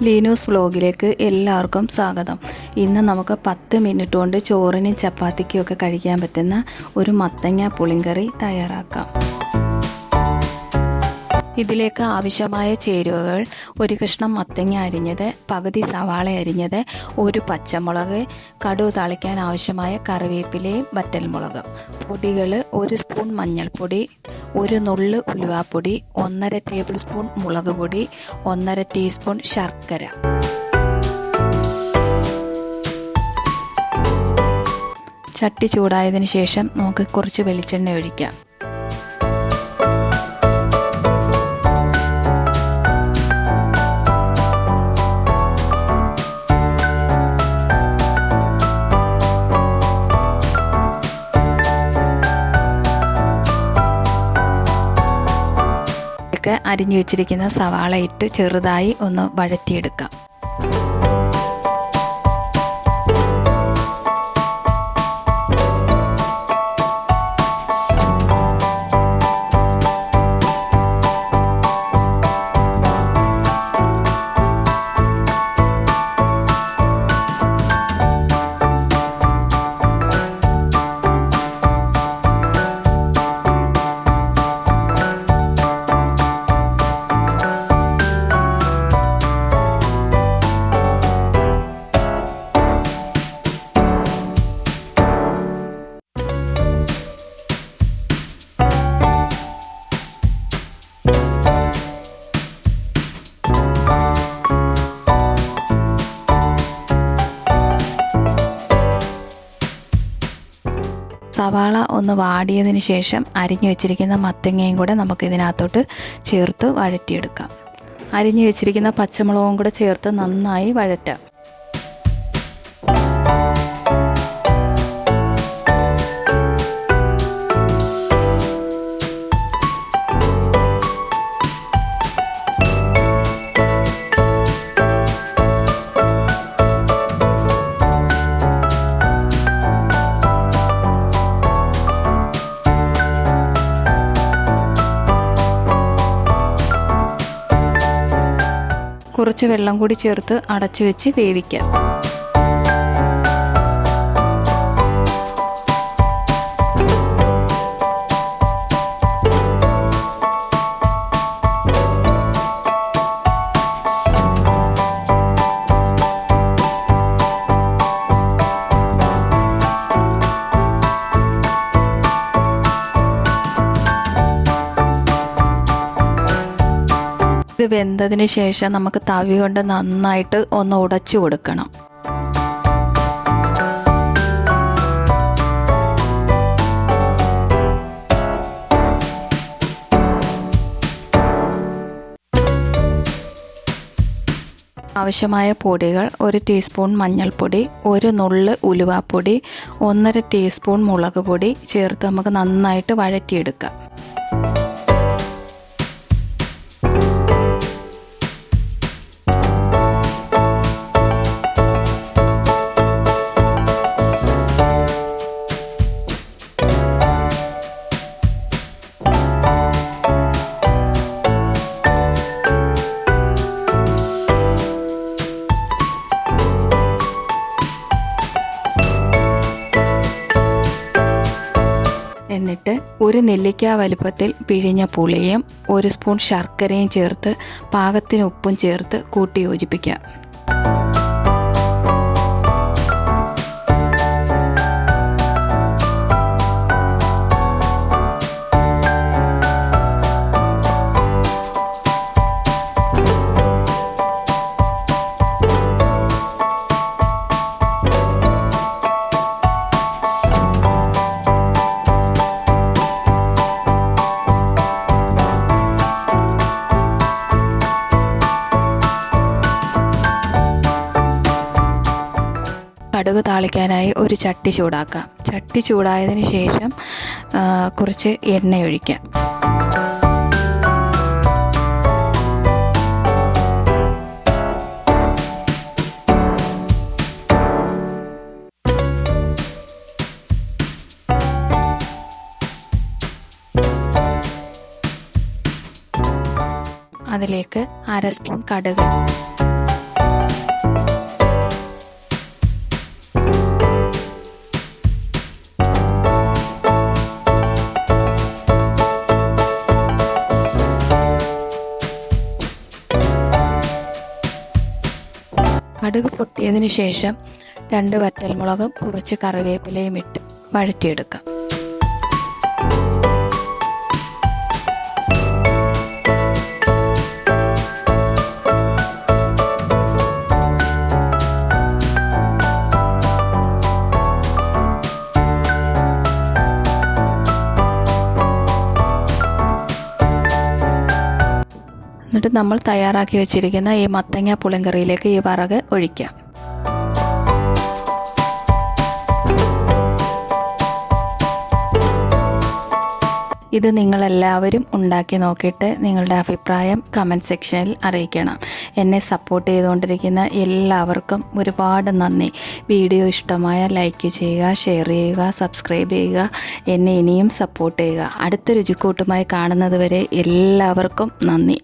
ലീനൂസ് വ്ലോഗിലേക്ക് എല്ലാവർക്കും സ്വാഗതം. ഇന്ന് നമുക്ക് 10 മിനിറ്റ് കൊണ്ട് ചോറിനും ചപ്പാത്തിക്കും ഒക്കെ കഴിക്കാൻ പറ്റുന്ന ഒരു മത്തങ്ങ പുളിങ്കറി തയ്യാറാക്കാം. ഇതിലേക്ക് ആവശ്യമായ ചേരുവകൾ: ഒരു കഷ്ണം മത്തങ്ങ അരിഞ്ഞത്, പകുതി സവാള അരിഞ്ഞത്, ഒരു പച്ചമുളക്, കടുക് താളിക്കാൻ ആവശ്യമായ കറിവേപ്പിലയും വറ്റൽമുളകും. പൊടികൾ: 1 സ്പൂൺ മഞ്ഞൾപ്പൊടി, 1 നുള്ള് ഉലുവാപ്പൊടി, 1.5 ടേബിൾ സ്പൂൺ മുളക് പൊടി, 1.5 ടീസ്പൂൺ ശർക്കര. ചട്ടി ചൂടായതിനു ശേഷം നമുക്ക് കുറച്ച് വെളിച്ചെണ്ണ ഒഴിക്കാം. അരിഞ്ഞു വെച്ചിരിക്കുന്ന സവാള ഇട്ട് ചെറുതായി ഒന്ന് വഴറ്റിയെടുക്കാം. സവാള ഒന്ന് വാടിയതിന് ശേഷം അരിഞ്ഞു വെച്ചിരിക്കുന്ന മത്തങ്ങയും കൂടെ നമുക്ക് ഇതിനകത്തോട്ട് ചേർത്ത് വഴറ്റിയെടുക്കാം. അരിഞ്ഞു വെച്ചിരിക്കുന്ന പച്ചമുളകും കൂടെ ചേർത്ത് നന്നായി വഴറ്റാം. കുറച്ച് വെള്ളം കൂടി ചേർത്ത് അടച്ചു വെച്ച് വേവിക്കാം. ഇത് വെന്തതിന് ശേഷം നമുക്ക് തവി കൊണ്ട് നന്നായിട്ട് ഒന്ന് ഉടച്ചു കൊടുക്കണം. ആവശ്യമായ പൊടികൾ: 1 ടീസ്പൂൺ മഞ്ഞൾപ്പൊടി, 1 നുള്ള് ഉലുവാപ്പൊടി, 1.5 ടീസ്പൂൺ മുളക് പൊടി ചേർത്ത് നമുക്ക് നന്നായിട്ട് വഴറ്റിയെടുക്കാം. എന്നിട്ട് 1 നെല്ലിക്ക വലുപ്പത്തിൽ പിഴിഞ്ഞ പുളിയും 1 സ്പൂൺ ശർക്കരയും ചേർത്ത് പാകത്തിന് ഉപ്പും ചേർത്ത് കൂട്ടി യോജിപ്പിക്കാം. കടുക് താളിക്കാനായി ഒരു ചട്ടി ചൂടാക്കാം. ചട്ടി ചൂടായതിന് ശേഷം കുറച്ച് എണ്ണ ഒഴിക്കാം. അതിലേക്ക് 1/2 സ്പൂൺ കടുക്, കടുക് പൊട്ടിയതിന് ശേഷം 2 വറ്റൽമുളകും കുറച്ച് കറിവേപ്പിലയും ഇട്ട് വഴറ്റിയെടുക്കാം. എന്നിട്ട് നമ്മൾ തയ്യാറാക്കി വെച്ചിരിക്കുന്ന ഈ മത്തങ്ങ പുളിങ്കറിയിലേക്ക് ഈ വറക് ഒഴിക്കാം. ഇത് നിങ്ങളെല്ലാവരും ഉണ്ടാക്കി നോക്കിയിട്ട് നിങ്ങളുടെ അഭിപ്രായം കമൻറ്റ് സെക്ഷനിൽ അറിയിക്കണം. എന്നെ സപ്പോർട്ട് ചെയ്തുകൊണ്ടിരിക്കുന്ന എല്ലാവർക്കും ഒരുപാട് നന്ദി. വീഡിയോ ഇഷ്ടമായ ലൈക്ക് ചെയ്യുക, ഷെയർ ചെയ്യുക, സബ്സ്ക്രൈബ് ചെയ്യുക. എന്നെ ഇനിയും സപ്പോർട്ട് ചെയ്യുക. അടുത്ത രുചിക്കൂട്ടുമായി കാണുന്നത് വരെ എല്ലാവർക്കും നന്ദി.